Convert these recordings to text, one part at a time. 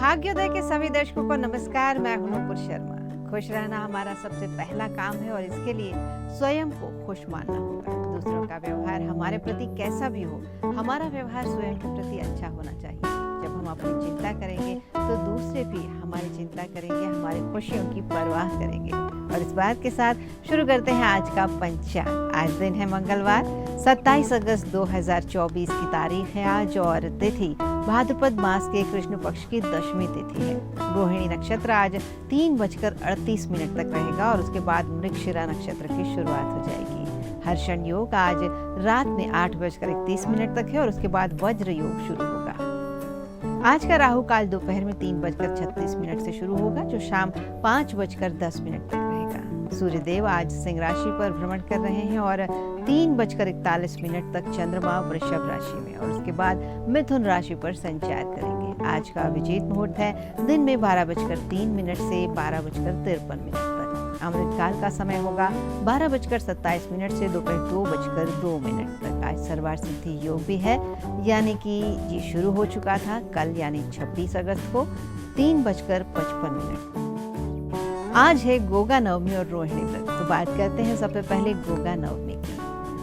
भाग्योदय के सभी दर्शकों को नमस्कार। मैं हूं नूपुर शर्मा। खुश रहना हमारा सबसे पहला काम है और इसके लिए स्वयं को खुश मानना होगा। दूसरों का व्यवहार हमारे प्रति कैसा भी हो, हमारा व्यवहार स्वयं के प्रति अच्छा होना चाहिए। जब हम अपनी चिंता करेंगे तो दूसरे भी हमारी चिंता करेंगे, हमारी खुशियों की परवाह करेंगे। और इस बात के साथ शुरू करते हैं आज का पंचांग। आज दिन है मंगलवार, 27 अगस्त 2024 की तारीख है आज और तिथि भाद्रपद मास के कृष्ण पक्ष की दशमी तिथि है। रोहिणी नक्षत्र आज 3:38 तक रहेगा और उसके बाद मृगशिरा नक्षत्र की शुरुआत हो जाएगी। हर्षण योग आज रात में 8:31 तक है और उसके बाद वज्र योग शुरू होगा। आज का राहु काल दोपहर में 3:36 से शुरू होगा जो शाम 5:10 तक रहेगा। सूर्यदेव आज सिंह राशि पर भ्रमण कर रहे हैं और 3:41 तक चंद्रमा वृषभ राशि में और उसके बाद मिथुन राशि पर संचार करेंगे। आज का अभिजीत मुहूर्त है दिन में 12:03 से 12:53 तक। अमृत काल का समय होगा 12:27 से दोपहर 2:02 तक। आज सर्वार सिद्धि योग भी है, यानी कि ये शुरू हो चुका था कल यानी 26 अगस्त को 3:55। आज है गोगा नवमी और रोहिणी व्रत। तो बात करते हैं सबसे पहले गोगा नवमी की।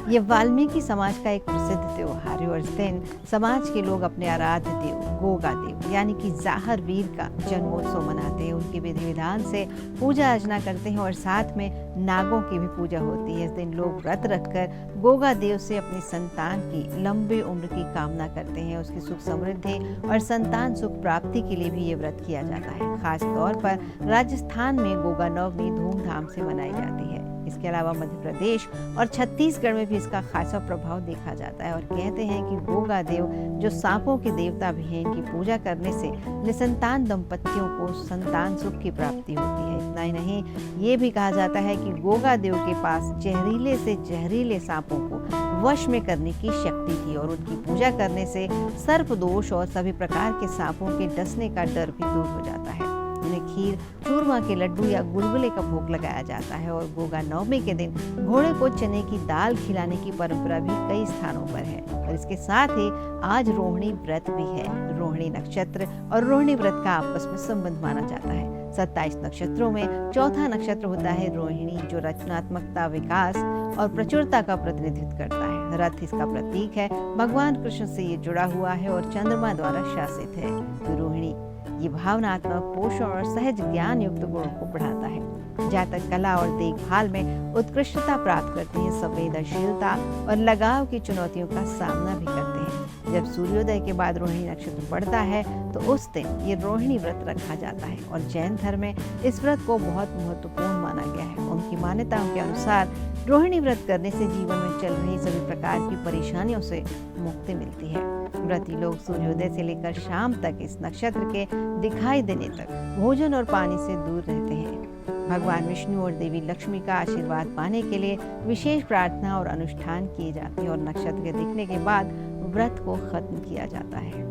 ये वाल्मीकि समाज का एक प्रसिद्ध त्योहार है और इस दिन समाज के लोग अपने आराध्य देव गोगा देव यानी कि जाहर वीर का जन्मोत्सव मनाते हैं। उनके विधि विधान से पूजा अर्चना करते हैं और साथ में नागों की भी पूजा होती है। इस दिन लोग व्रत रखकर गोगा देव से अपनी संतान की लंबे उम्र की कामना करते हैं। उसकी सुख समृद्धि और संतान सुख प्राप्ति के लिए भी ये व्रत किया जाता है। खास तौर पर राजस्थान में गोगा नवमी धूमधाम से मनाई जाती है। इसके अलावा मध्य प्रदेश और छत्तीसगढ़ में भी इसका खासा प्रभाव देखा जाता है और कहते हैं कि गोगा देव जो सांपों के देवता भी हैं, इनकी पूजा करने से निसंतान दंपतियों को संतान सुख की प्राप्ति होती है। इतना ही नहीं, ये भी कहा जाता है कि गोगा देव के पास जहरीले से जहरीले सांपों को वश में करने की शक्ति थी और उनकी पूजा करने से सर्प दोष और सभी प्रकार के सांपों के डसने का डर भी दूर हो जाता है। उन्हें खीर, चूरमा के लड्डू या गुलगुले का भोग लगाया जाता है और गोगा नवमी के दिन घोड़े को चने की दाल खिलाने की परंपरा भी कई स्थानों पर है। और इसके साथ ही आज रोहिणी व्रत भी है। रोहिणी नक्षत्र और रोहिणी व्रत का आपस में संबंध माना जाता है। 27 नक्षत्रों में चौथा नक्षत्र होता है रोहिणी, जो रचनात्मकता, विकास और प्रचुरता का प्रतिनिधित्व करता है। रथ इसका प्रतीक है। भगवान कृष्ण से ये जुड़ा हुआ है और चंद्रमा द्वारा शासित है। तो रोहिणी ये भावनात्मक, पोषण और सहज ज्ञान युक्त गुणों को बढ़ाता है। जातक कला और देखभाल में उत्कृष्टता प्राप्त करते हैं, संवेदनशीलता और लगाव की चुनौतियों का सामना भी करते हैं। जब सूर्योदय के बाद रोहिणी नक्षत्र पड़ता है तो उस दिन ये रोहिणी व्रत रखा जाता है और जैन धर्म में इस व्रत को बहुत महत्वपूर्ण माना गया है। उनकी मान्यताओं के अनुसार रोहिणी व्रत करने से जीवन में चल रही सभी प्रकार की परेशानियों से मुक्ति मिलती है। व्रती लोग सूर्योदय से लेकर शाम तक इस नक्षत्र के दिखाई देने तक भोजन और पानी से दूर रहते हैं। भगवान विष्णु और देवी लक्ष्मी का आशीर्वाद पाने के लिए विशेष प्रार्थना और अनुष्ठान किए जाते हैं और नक्षत्र के दिखने के बाद व्रत को खत्म किया जाता है।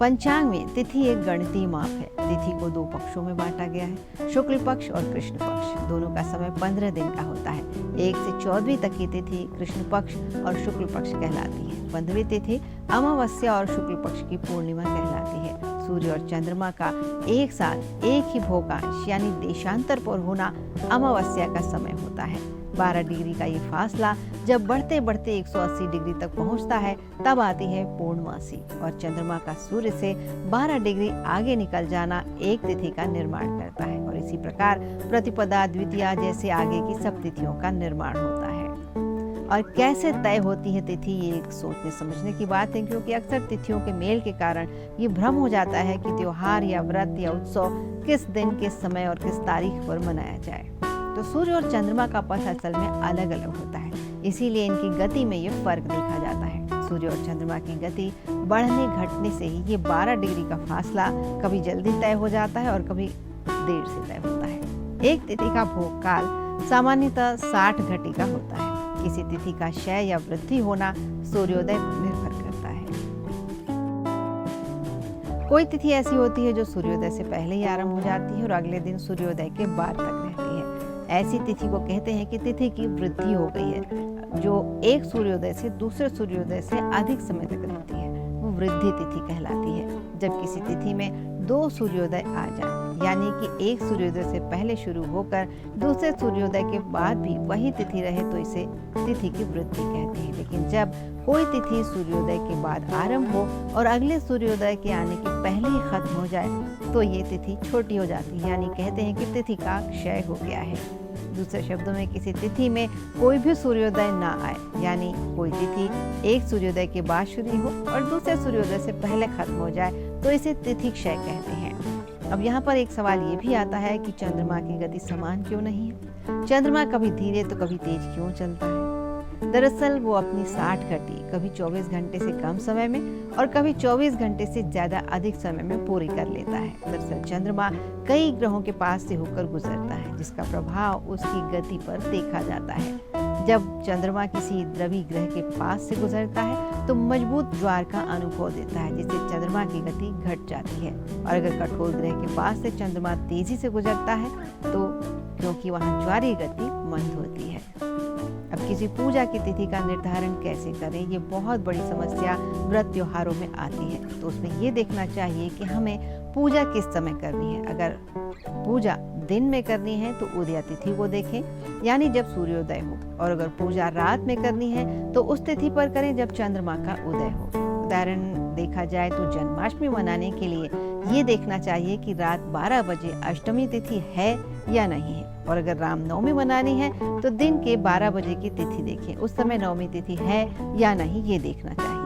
पंचांग में तिथि एक गणितीय माप है। तिथि को 2 पक्षों में बांटा गया है, शुक्ल पक्ष और कृष्ण पक्ष। दोनों का समय 15 दिन का होता है। 1 से 14वीं तक की तिथि कृष्ण पक्ष और शुक्ल पक्ष कहलाती है। 15वीं तिथि अमावस्या और शुक्ल पक्ष की पूर्णिमा कहलाती है। सूर्य और चंद्रमा का एक साथ एक ही भोगांश यानी देशांतर पर होना अमावस्या का समय होता है। 12 डिग्री का ये फासला जब बढ़ते बढ़ते 180 डिग्री तक पहुंचता है तब आती है पूर्णमासी और चंद्रमा का सूर्य से 12 डिग्री आगे निकल जाना एक तिथि का निर्माण करता है। और इसी प्रकार प्रतिपदा, द्वितीया जैसे आगे की सब तिथियों का निर्माण होता है। और कैसे तय होती है तिथि, ये एक सोचने समझने की बात है, क्योंकि अक्सर तिथियों के मेल के कारण ये भ्रम हो जाता है कि त्योहार या व्रत या उत्सव किस दिन, किस समय और किस तारीख पर मनाया जाए। तो सूर्य और चंद्रमा का पथ असल में अलग अलग होता है, इसीलिए इनकी गति में ये फर्क देखा जाता है। सूर्य और चंद्रमा की गति बढ़ने घटने से ही ये 12 डिग्री का फासला कभी जल्दी तय हो जाता है और कभी देर से तय होता है। एक तिथि का भोग काल सामान्यतः 60 घटी का होता है। किसी तिथि का क्षय या वृद्धि होना सूर्योदय पर निर्भर करता है। कोई तिथि ऐसी होती है जो सूर्योदय से पहले ही आरंभ हो जाती है और अगले दिन सूर्योदय के बाद तक रहती है। ऐसी तिथि को कहते हैं कि तिथि की वृद्धि हो गई है, जो एक सूर्योदय से दूसरे सूर्योदय से अधिक समय तक रहती है, वो वृद्धि तिथि कहलाती है। जब किसी तिथि में 2 सूर्योदय आ जाए, यानी कि एक सूर्योदय से पहले शुरू होकर दूसरे सूर्योदय के बाद भी वही तिथि रहे तो इसे तिथि की वृद्धि कहते हैं। लेकिन जब कोई तिथि सूर्योदय के बाद आरंभ हो और अगले सूर्योदय के आने के पहले ही खत्म हो जाए तो ये तिथि छोटी हो जाती है, यानी कहते हैं कि तिथि का क्षय हो गया है। दूसरे शब्दों में किसी तिथि में कोई भी सूर्योदय ना आए, यानी कोई तिथि एक सूर्योदय के बाद शुरू हो और दूसरे सूर्योदय से पहले खत्म हो जाए तो इसे तिथि क्षय कहते हैं। अब यहाँ पर एक सवाल ये भी आता है कि चंद्रमा की गति समान क्यों नहीं है? चंद्रमा कभी धीरे तो कभी तेज क्यों चलता है? दरअसल वो अपनी 60 घटी कभी 24 घंटे से कम समय में और कभी 24 घंटे से ज्यादा अधिक समय में पूरी कर लेता है। दरअसल चंद्रमा कई ग्रहों के पास से होकर गुजरता है, जिसका प्रभाव उसकी गति पर देखा जाता है। जब चंद्रमा किसी द्रवी ग्रह के पास से गुजरता है तो मजबूत ज्वार का अनुभव देता है, जिससे चंद्रमा की गति घट जाती है। और अगर कठोर ग्रह के पास से चंद्रमा तेजी से गुजरता है तो क्योंकि वहाँ ज्वारीय गति मंद होती है। अब किसी पूजा की तिथि का निर्धारण कैसे करें, ये बहुत बड़ी समस्या व्रत त्योहारों में आती है। तो उसमें ये देखना चाहिए कि हमें पूजा किस समय करनी है। अगर पूजा दिन में करनी है तो उदया तिथि को देखें, यानी जब सूर्योदय हो, और अगर पूजा रात में करनी है तो उस तिथि पर करें जब चंद्रमा का उदय हो। उदाहरण देखा जाए तो जन्माष्टमी मनाने के लिए ये देखना चाहिए कि रात 12 बजे अष्टमी तिथि है या नहीं है, और अगर रामनवमी मनानी है तो दिन के 12 बजे की तिथि देखें, उस समय नवमी तिथि है या नहीं ये देखना चाहिए।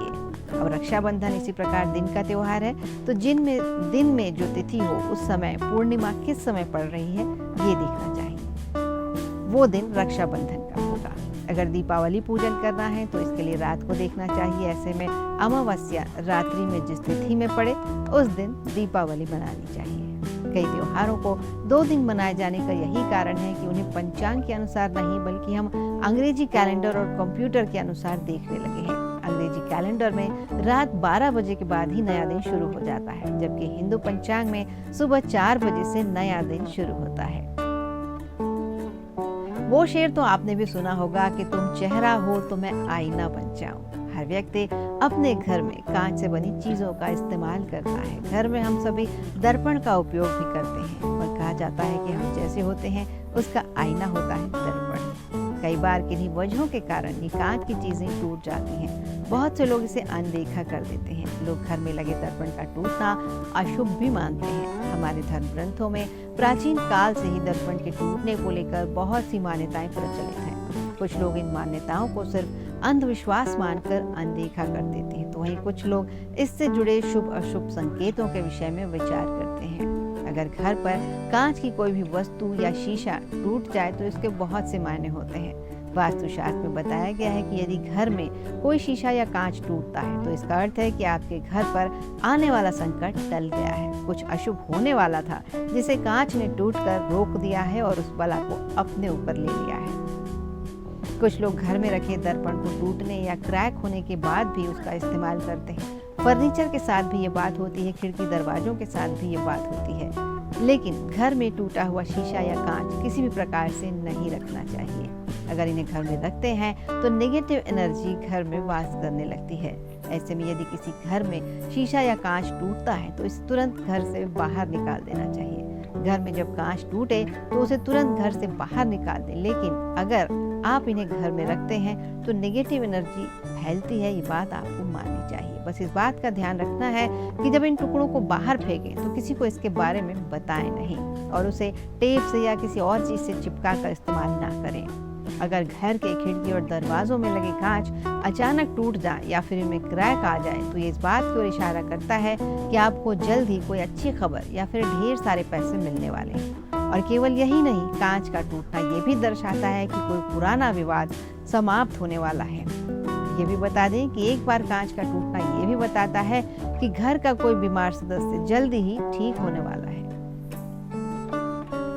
अब रक्षाबंधन इसी प्रकार दिन का त्योहार है, तो दिन में जो तिथि हो उस समय पूर्णिमा किस समय पड़ रही है ये देखना चाहिए, वो दिन रक्षाबंधन का होगा। अगर दीपावली पूजन करना है तो इसके लिए रात को देखना चाहिए। ऐसे में अमावस्या रात्रि में जिस तिथि में पड़े उस दिन दीपावली मनानी चाहिए। कई त्योहारों को 2 दिन मनाए जाने का यही कारण है कि उन्हें पंचांग के अनुसार नहीं बल्कि हम अंग्रेजी कैलेंडर और कंप्यूटर के अनुसार देखने लगे हैं। अंग्रेजी कैलेंडर में रात 12 बजे के बाद ही नया दिन शुरू हो जाता है, जबकि हिंदू पंचांग में सुबह 4 बजे से नया दिन शुरू होता है। वो शेर तो आपने भी सुना होगा कि तुम चेहरा हो तो मैं आईना बन जाऊं। हर व्यक्ति अपने घर में कांच से बनी चीजों का इस्तेमाल करता है। घर में हम सभी दर्पण का उपयोग भी करते हैं, और कहा जाता है कि हम जैसे होते हैं उसका आईना होता है दर्पण। कई बार किन्हीं वजहों के कारण ये कांच की चीजें टूट जाती हैं। बहुत से लोग इसे अनदेखा कर देते हैं। लोग घर में लगे दर्पण का टूटना अशुभ भी मानते हैं। हमारे धर्म ग्रंथों में प्राचीन काल से ही दर्पण के टूटने को लेकर बहुत सी मान्यताएं प्रचलित हैं। कुछ लोग इन मान्यताओं को सिर्फ अंधविश्वास मानकर अनदेखा कर देते हैं, तो वहीं कुछ लोग इससे जुड़े शुभ अशुभ संकेतों के विषय में विचार करते हैं। अगर घर पर कांच की कोई भी वस्तु या शीशा टूट जाए तो इसके बहुत से मायने होते हैं। वास्तुशास्त्र में बताया गया है कि यदि घर में कोई शीशा या कांच टूटता है तो इसका अर्थ है कि आपके घर पर आने वाला संकट टल गया है। कुछ अशुभ होने वाला था जिसे कांच ने टूटकर रोक दिया है और उस बला को अपने ऊपर ले लिया है। कुछ लोग घर में रखे दर्पण को टूटने या क्रैक होने के बाद भी उसका इस्तेमाल करते हैं। फर्नीचर के साथ भी ये बात होती है, खिड़की दरवाजों के साथ भी ये बात होती है। लेकिन घर में टूटा हुआ शीशा या कांच किसी भी प्रकार से नहीं रखना चाहिए। अगर इन्हें घर में रखते हैं तो नेगेटिव एनर्जी घर में वास करने लगती है। ऐसे में यदि किसी घर में शीशा या कांच टूटता है तो इसे तुरंत घर से बाहर निकाल देना चाहिए। घर में जब कांच टूटे तो उसे तुरंत घर से बाहर निकाल दें। लेकिन अगर आप इन्हें घर में रखते हैं तो नेगेटिव एनर्जी फैलती है, ये बात आपको माननी चाहिए। बस इस बात का ध्यान रखना है कि जब इन टुकड़ों को बाहर फेंकें तो किसी को इसके बारे में बताएं नहीं, और उसे टेप से या किसी और चीज से चिपका कर इस्तेमाल ना करें। अगर घर के खिड़की और दरवाजों में लगे कांच अचानक टूट जाए या फिर इनमें क्रैक आ जाए तो ये इस बात की ओर इशारा करता है कि आपको जल्द ही कोई अच्छी खबर या फिर ढेर सारे पैसे मिलने वाले हैं। और केवल यही नहीं, कांच का टूटना ये भी दर्शाता है कि कोई पुराना विवाद समाप्त होने वाला है। ये भी बता दें कि एक बार कांच का टूटना ये भी बताता है कि घर का कोई बीमार सदस्य जल्दी ही ठीक होने वाला है।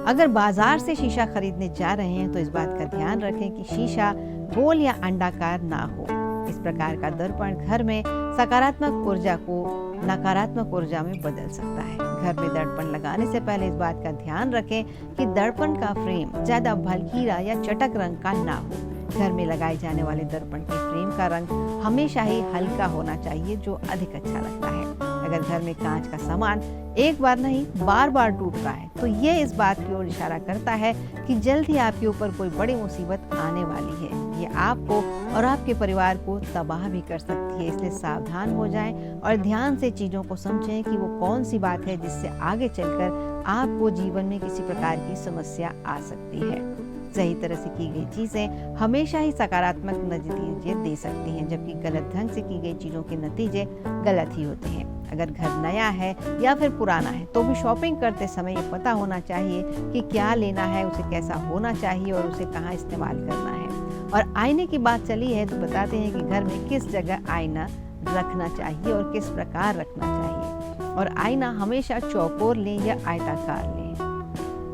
अगर बाजार से शीशा खरीदने जा रहे हैं तो इस बात का ध्यान रखें कि शीशा गोल या अंडाकार ना हो। इस प्रकार का दर्पण घर में सकारात्मक ऊर्जा को नकारात्मक ऊर्जा में बदल सकता है। घर में दर्पण लगाने से पहले इस बात का ध्यान रखें कि दर्पण का फ्रेम ज्यादा भलकीरा या चटक रंग का ना हो। घर में लगाए जाने वाले दर्पण के फ्रेम का रंग हमेशा ही हल्का होना चाहिए, जो अधिक अच्छा लगता है। अगर घर में कांच का सामान एक बार नहीं बार बार टूट रहा है तो ये इस बात की ओर इशारा करता है कि जल्द ही आपके ऊपर कोई बड़ी मुसीबत आने वाली है। ये आपको और आपके परिवार को तबाह भी कर सकती है। इसलिए सावधान हो जाएं और ध्यान से चीज़ों को समझें कि वो कौन सी बात है जिससे आगे चलकर आपको जीवन में किसी प्रकार की समस्या आ सकती है। सही तरह से की गई चीज़ें हमेशा ही सकारात्मक नतीजे दे सकती हैं, जबकि गलत ढंग से की गई चीज़ों के नतीजे गलत ही होते हैं। अगर घर नया है या फिर पुराना है तो भी शॉपिंग करते समय ये पता होना चाहिए कि क्या लेना है, उसे कैसा होना चाहिए और उसे कहाँ इस्तेमाल करना है। और आईने की बात चली है तो बताते हैं कि घर में किस जगह आईना रखना चाहिए और किस प्रकार रखना चाहिए। और आईना हमेशा चौकोर लें या आयताकार लें।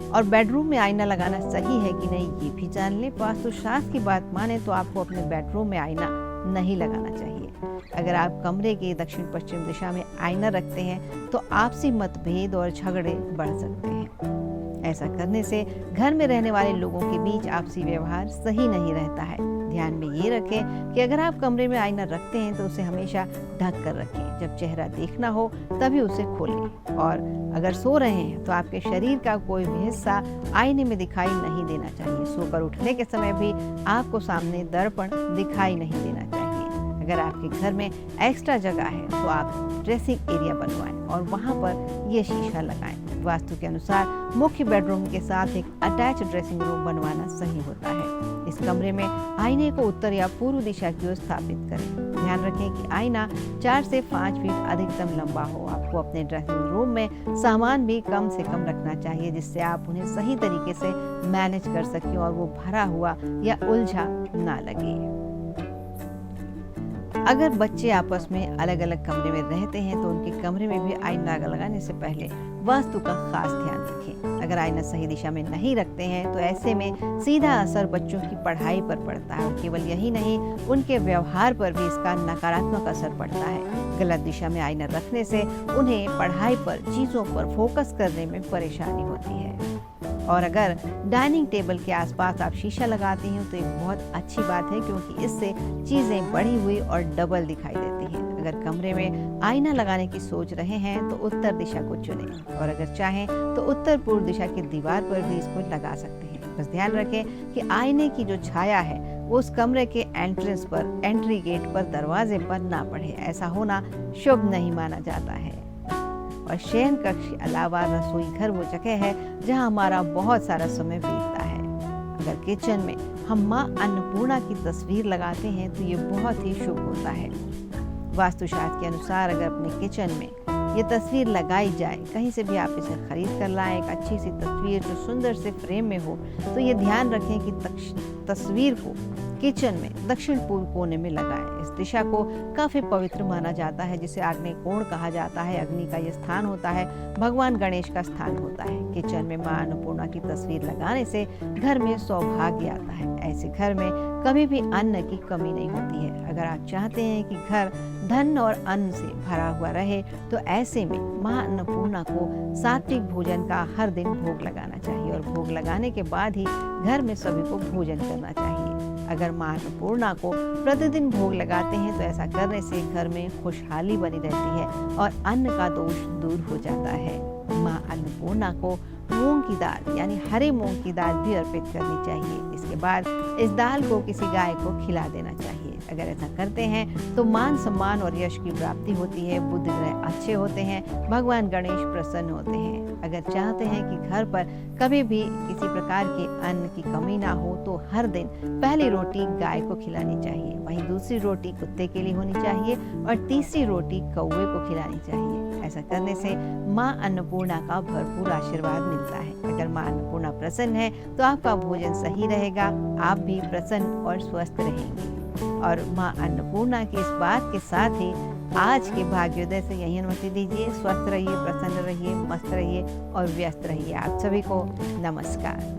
और बेडरूम में आईना लगाना सही है कि नहीं ये भी जान लें। वास्तुशास्त्र की बात माने तो आपको अपने बेडरूम में आईना नहीं लगाना चाहिए। अगर आप कमरे के दक्षिण पश्चिम दिशा में आईना रखते हैं तो आपसी मतभेद और झगड़े बढ़ सकते हैं। ऐसा करने से घर में रहने वाले लोगों के बीच आपसी व्यवहार सही नहीं रहता है। ध्यान में ये रखें कि अगर आप कमरे में आईना रखते हैं तो उसे हमेशा ढक कर रखें। जब चेहरा देखना हो तभी उसे खोलें। और अगर सो रहे हैं तो आपके शरीर का कोई भी हिस्सा आईने में दिखाई नहीं देना चाहिए। सोकर उठने के समय भी आपको सामने दर्पण दिखाई नहीं देना चाहिए। अगर आपके घर में एक्स्ट्रा जगह है तो आप ड्रेसिंग एरिया बनवाएं और वहां पर ये शीशा लगाएं। वास्तु के अनुसार मुख्य बेडरूम के साथ एक अटैच ड्रेसिंग रूम बनवाना सही होता है। इस कमरे में आईने को उत्तर या पूर्व दिशा की ओर स्थापित करें। ध्यान रखें कि आईना 4 से 5 फीट अधिकतम लंबा हो। आपको अपने ड्रेसिंग रूम में सामान भी कम से कम रखना चाहिए जिससे आप उन्हें सही तरीके से मैनेज कर सकें और वो भरा हुआ या उलझा ना लगे। अगर बच्चे आपस में अलग अलग कमरे में रहते हैं तो उनके कमरे में भी आईना लगाने से पहले वास्तु का खास ध्यान रखें। अगर आईना सही दिशा में नहीं रखते हैं तो ऐसे में सीधा असर बच्चों की पढ़ाई पर पड़ता है और केवल यही नहीं उनके व्यवहार पर भी इसका नकारात्मक असर पड़ता है। गलत दिशा में आईना रखने से उन्हें पढ़ाई पर चीज़ों पर फोकस करने में परेशानी होती है। और अगर डाइनिंग टेबल के आसपास आप शीशा लगाती हैं तो एक बहुत अच्छी बात है क्योंकि इससे चीज़ें बढ़ी हुई और डबल दिखाई देती हैं। अगर कमरे में आईना लगाने की सोच रहे हैं तो उत्तर दिशा को चुनें और अगर चाहें तो उत्तर पूर्व दिशा की दीवार पर भी इसको लगा सकते हैं। बस ध्यान रखें कि आईने की जो छाया है वो उस कमरे के एंट्रेंस पर, एंट्री गेट पर, दरवाजे पर ना पड़े। ऐसा होना शुभ नहीं माना जाता है। और शयन कक्ष के अलावा रसोई घर वो जगह है जहां हमारा बहुत सारा समय बीतता है। अगर किचन में हम माँ अन्नपूर्णा की तस्वीर लगाते हैं तो ये बहुत ही शुभ होता है। वास्तुशास्त्र के अनुसार अगर अपने किचन में ये तस्वीर लगाई जाए, कहीं से भी आप इसे खरीद कर लाएं, एक अच्छी सी तस्वीर जो सुंदर से फ्रेम में हो, तो ये ध्यान रखें कि तस्वीर को किचन में दक्षिण पूर्व कोने में लगाएं। इस दिशा को काफी पवित्र माना जाता है जिसे आग्नेय कोण कहा जाता है। अग्नि का यह स्थान होता है, भगवान गणेश का स्थान होता है। किचन में मां अन्नपूर्णा की तस्वीर लगाने से घर में सौभाग्य आता है। ऐसे घर में कभी भी अन्न की कमी नहीं होती है। अगर आप चाहते हैं कि घर धन और अन्न से भरा हुआ रहे तो ऐसे में मां अन्नपूर्णा को सात्विक भोजन का हर दिन भोग लगाना चाहिए और भोग लगाने के बाद ही घर में सभी को भोजन करना चाहिए। अगर मां अन्नपूर्णा को प्रतिदिन भोग लगाते हैं तो ऐसा करने से घर में खुशहाली बनी रहती है और अन्न का दोष दूर हो जाता है। मां अन्नपूर्णा को मूंग की दाल यानी हरे मूंग की दाल भी अर्पित करनी चाहिए। इसके बाद इस दाल को किसी गाय को खिला देना चाहिए। अगर ऐसा करते हैं तो मान सम्मान और यश की प्राप्ति होती है, बुध ग्रह अच्छे होते हैं, भगवान गणेश प्रसन्न होते हैं। अगर चाहते हैं कि घर पर कभी भी किसी प्रकार के अन्न की कमी ना हो तो हर दिन पहली रोटी गाय को खिलानी चाहिए, वहीं दूसरी रोटी कुत्ते के लिए होनी चाहिए और तीसरी रोटी कौवे को खिलानी चाहिए। ऐसा करने से मां अन्नपूर्णा का भरपूर आशीर्वाद मिलता है। अगर मां अन्नपूर्णा प्रसन्न है तो आपका भोजन सही रहेगा, आप भी प्रसन्न और स्वस्थ रहेंगे। और मां अन्नपूर्णा की इस बात के साथ ही आज के भाग्योदय से यही अनुमति दीजिए। स्वस्थ रहिए, प्रसन्न रहिए, मस्त रहिए और व्यस्त रहिए। आप सभी को नमस्कार।